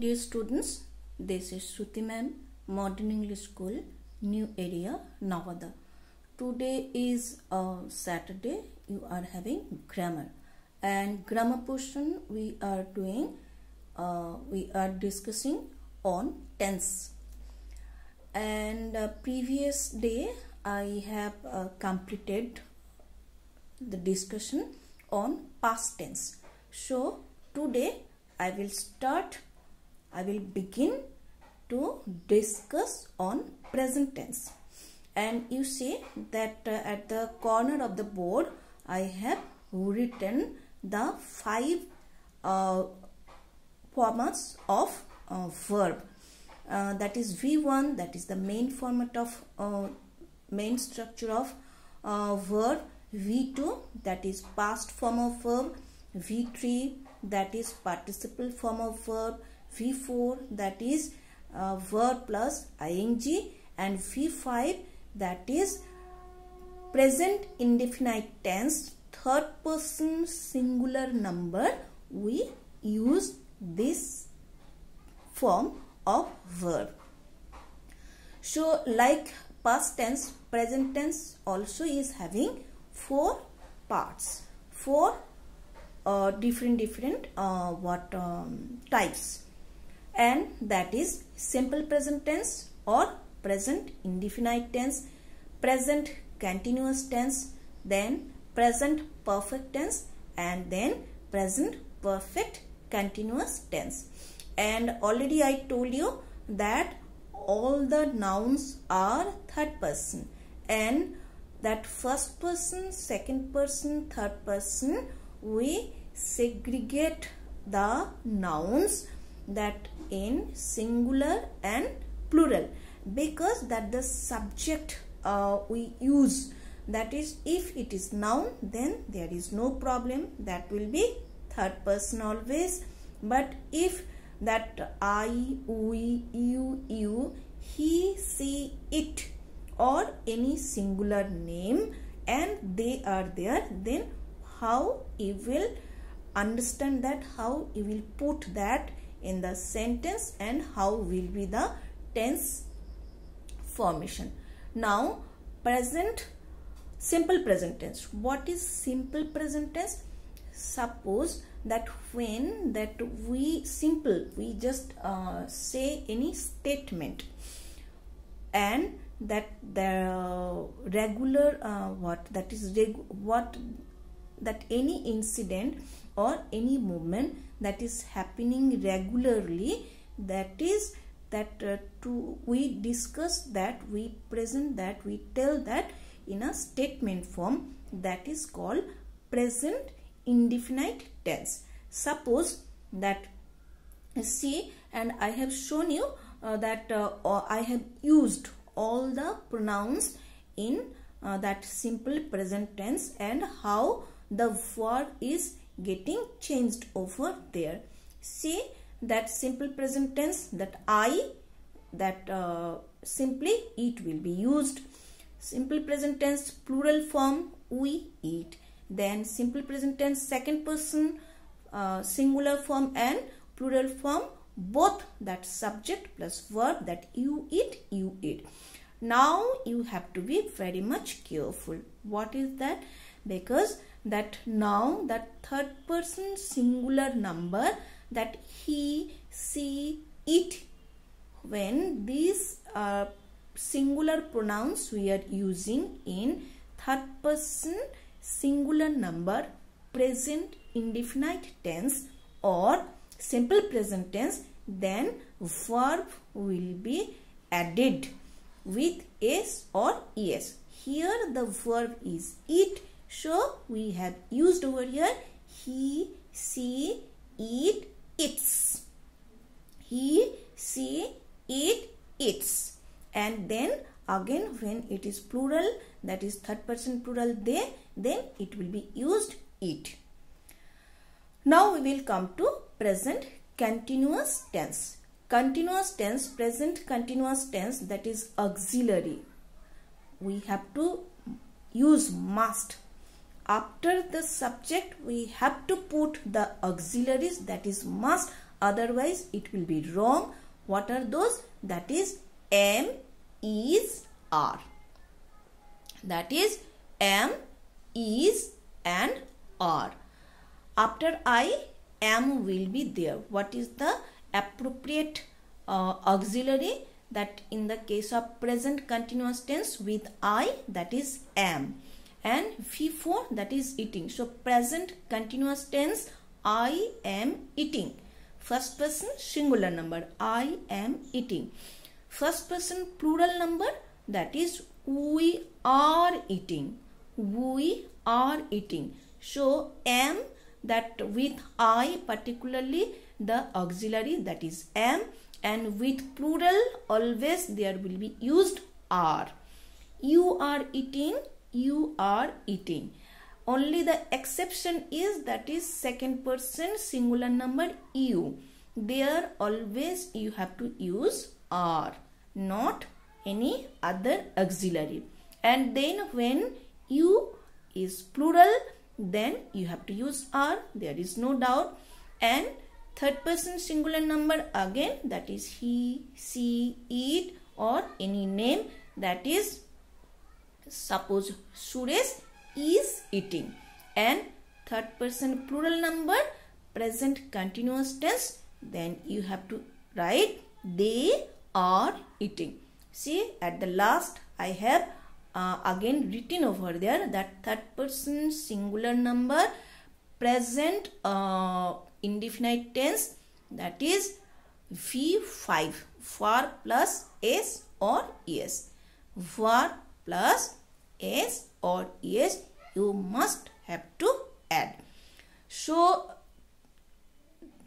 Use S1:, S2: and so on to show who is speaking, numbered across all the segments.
S1: dear students, this is Shruti ma'am, Modern English School, New Area, Navada. Today is Saturday. You are having grammar, and grammar portion we are discussing on tense. And previous day I have completed the discussion on past tense. So today I will begin to discuss on present tense. And you see that at the corner of the board I have written the 5 formats of verb. That is V1, that is the main format of main structure of verb. V2, that is past form of verb. V3, that is participle form of verb. V4, that is verb plus ing, and V5, that is present indefinite tense, third person singular number. We use this form of verb. So like past tense, present tense also is having 4 parts, 4 different types, and that is simple present tense or present indefinite tense, present continuous tense, then present perfect tense, and then present perfect continuous tense. And already I told you that all the nouns are third person, and that first person, second person, third person, we segregate the nouns that in singular and plural, because that the subject we use, that is if it is noun then there is no problem, that will be third person always. But if that I, we, you, he, she, it, or any singular name and they are there, then how you will understand that, how you will put that in the sentence, and how will be the tense formation. Now present, simple present tense. What is simple present tense? Suppose that when that we just say any statement, and that the regular that any incident or any movement that is happening regularly, that is that we discuss that, we present that, we tell that in a statement form, that is called present indefinite tense. Suppose that, see, and I have shown you that I have used all the pronouns in that simple present tense, and how the verb is getting changed over there. See that simple present tense, that I, that simply it will be used. Simple present tense plural form, we eat. Then simple present tense second person singular form and plural form, both, that subject plus verb, that you eat, you eat. Now you have to be very much careful. What is that? Because that now that third person singular number, that he, she, it, when these singular pronouns we are using in third person singular number, present indefinite tense or simple present tense, then verb will be added with s or es. Here the verb is eat, so we have used over here he, she, eat, eats. He, she, eat, eats. And then again when it is plural, that is third person plural they, then it will be used eat. Now we will come to present continuous tense. Continuous tense, present continuous tense, that is auxiliary. We have to use must. After the subject we have to put the auxiliaries, that is must. otherwise it will be wrong. What are those? That is am, is, are. That is am, is and are. After I, am will be there. What is the appropriate auxiliary? That in the case of present continuous tense with I, that is am, and V4, that is eating. So present continuous tense, I am eating. First person singular number, I am eating. First person plural number, that is we are eating. We are eating. So am, that with I particularly the auxiliary, that is am, and with plural always there will be used are. You are eating, you are eating. Only the exception is, that is second person singular number you. There always you have to use are, not any other auxiliary. And then when you is plural, then you have to use are, there is no doubt. And third person singular number again, that is he, she, it, or any name, that is suppose Suresh is eating. And third person plural number present continuous tense, then you have to write they are eating. See, at the last I have again written over there that third person singular number present indefinite tense, that is V5, for plus s or es. For plus s or es you must have to add. So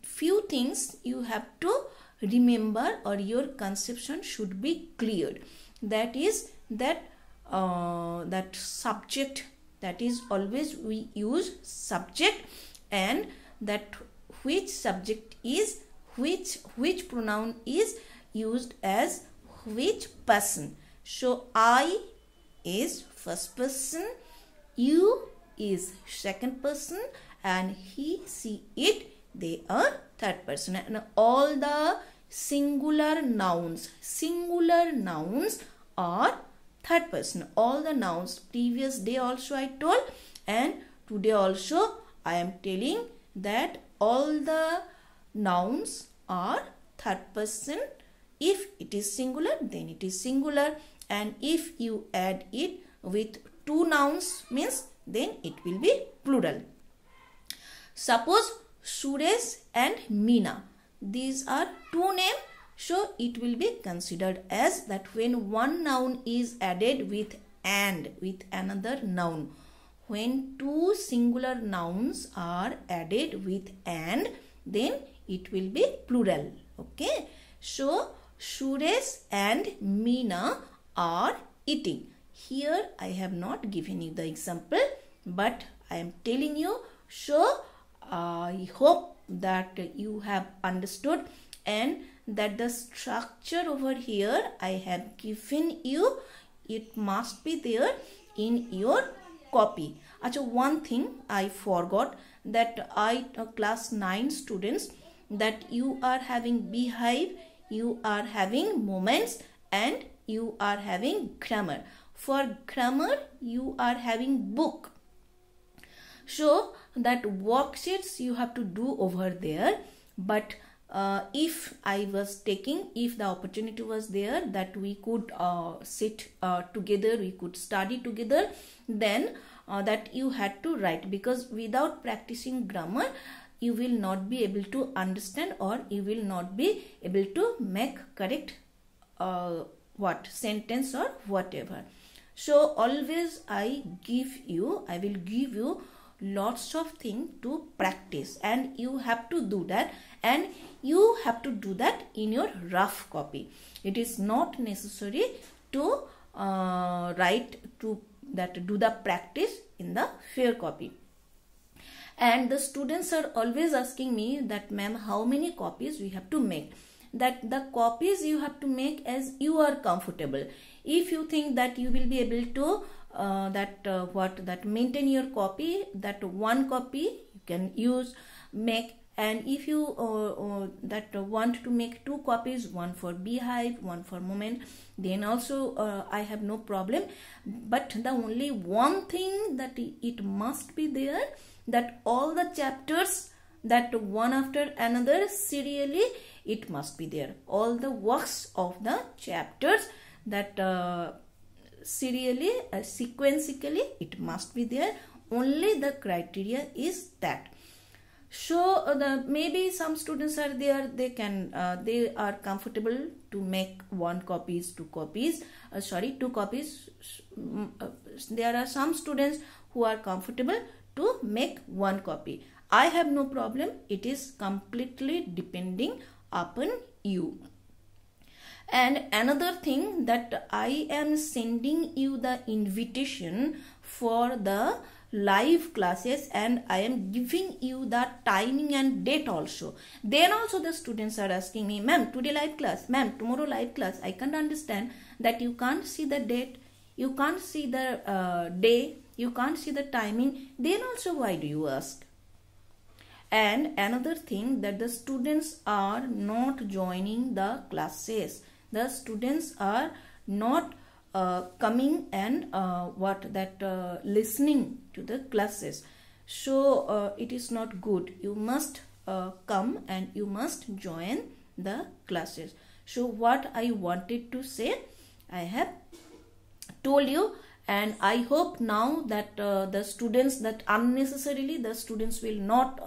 S1: few things you have to remember, or your conception should be cleared. That is that that subject, that is always we use subject, and that which subject is which pronoun is used as which person. So I is first person, you is second person, and he, she, it, they are third person. And all the singular nouns are third person. All the nouns, previous day also I told, and today also I am telling that all the nouns are third person. If it is singular, then it is singular, and if you add it with two nouns means then it will be plural. Suppose Suresh and Meena, these are two names, so it will be considered as that when one noun is added with and, with another noun. When two singular nouns are added with and, then it will be plural. Okay, so Suresh and Meena are eating. Here I have not given you the example, but I am telling you. So I hope that you have understood, and that the structure over here I have given you, it must be there in your copy. Achha, one thing I forgot, that I class 9 students, that you are having beehive, you are having moments, and you are having grammar. For grammar you are having book. So that worksheets you have to do over there. But if I was taking, if the opportunity was there that we could sit together, we could study together, then that you had to write, because without practicing grammar you will not be able to understand, or you will not be able to make correct sentence or whatever. So always I will give you lots of things to practice, and you have to do that, and you have to do that in your rough copy. It is not necessary to do the practice in the fair copy. And the students are always asking me that, ma'am, how many copies we have to make? That the copies you have to make as you are comfortable. If you think that you will be able to maintain your copy, that one copy you can make And if you want to make 2 copies, one for beehive, one for moment, then also I have no problem. But the only one thing that it must be there, that all the chapters, that one after another serially, it must be there. All the works of the chapters, that serially, sequentially, it must be there. Only the criteria is that. So maybe some students are there, they are comfortable to make 1 copies, 2 copies, 2 copies. There are some students who are comfortable to make 1 copy. I have no problem. It is completely depending upon you. And another thing, that I am sending you the invitation for the live classes, and I am giving you the timing and date also. Then also the students are asking me, ma'am, today live class, ma'am, tomorrow live class. I can't understand that you can't see the date, you can't see the day, you can't see the timing. Then also why do you ask? And another thing, that the students are not joining the classes. The students are not coming and listening to the classes. So it is not good. You must come and you must join the classes. So what I wanted to say, I have told you, and I hope now that the students, that unnecessarily the students will not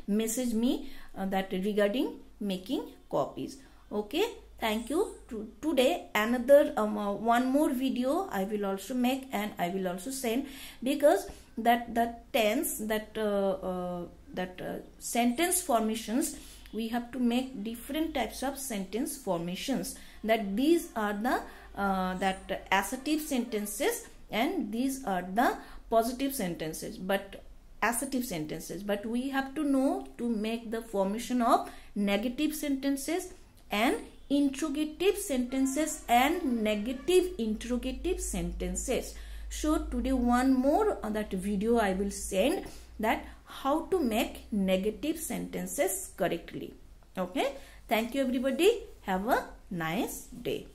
S1: message me that regarding making copies. Okay. Thank you. Today another one more video I will also make, and I will also send, because that tense, sentence formations, we have to make different types of sentence formations. That these are the assertive sentences, and these are the positive sentences, but assertive sentences. But we have to know to make the formation of negative sentences and interrogative sentences and negative interrogative sentences. So today one more that video I will send, that how to make negative sentences correctly. Okay. Thank you everybody. Have a nice day.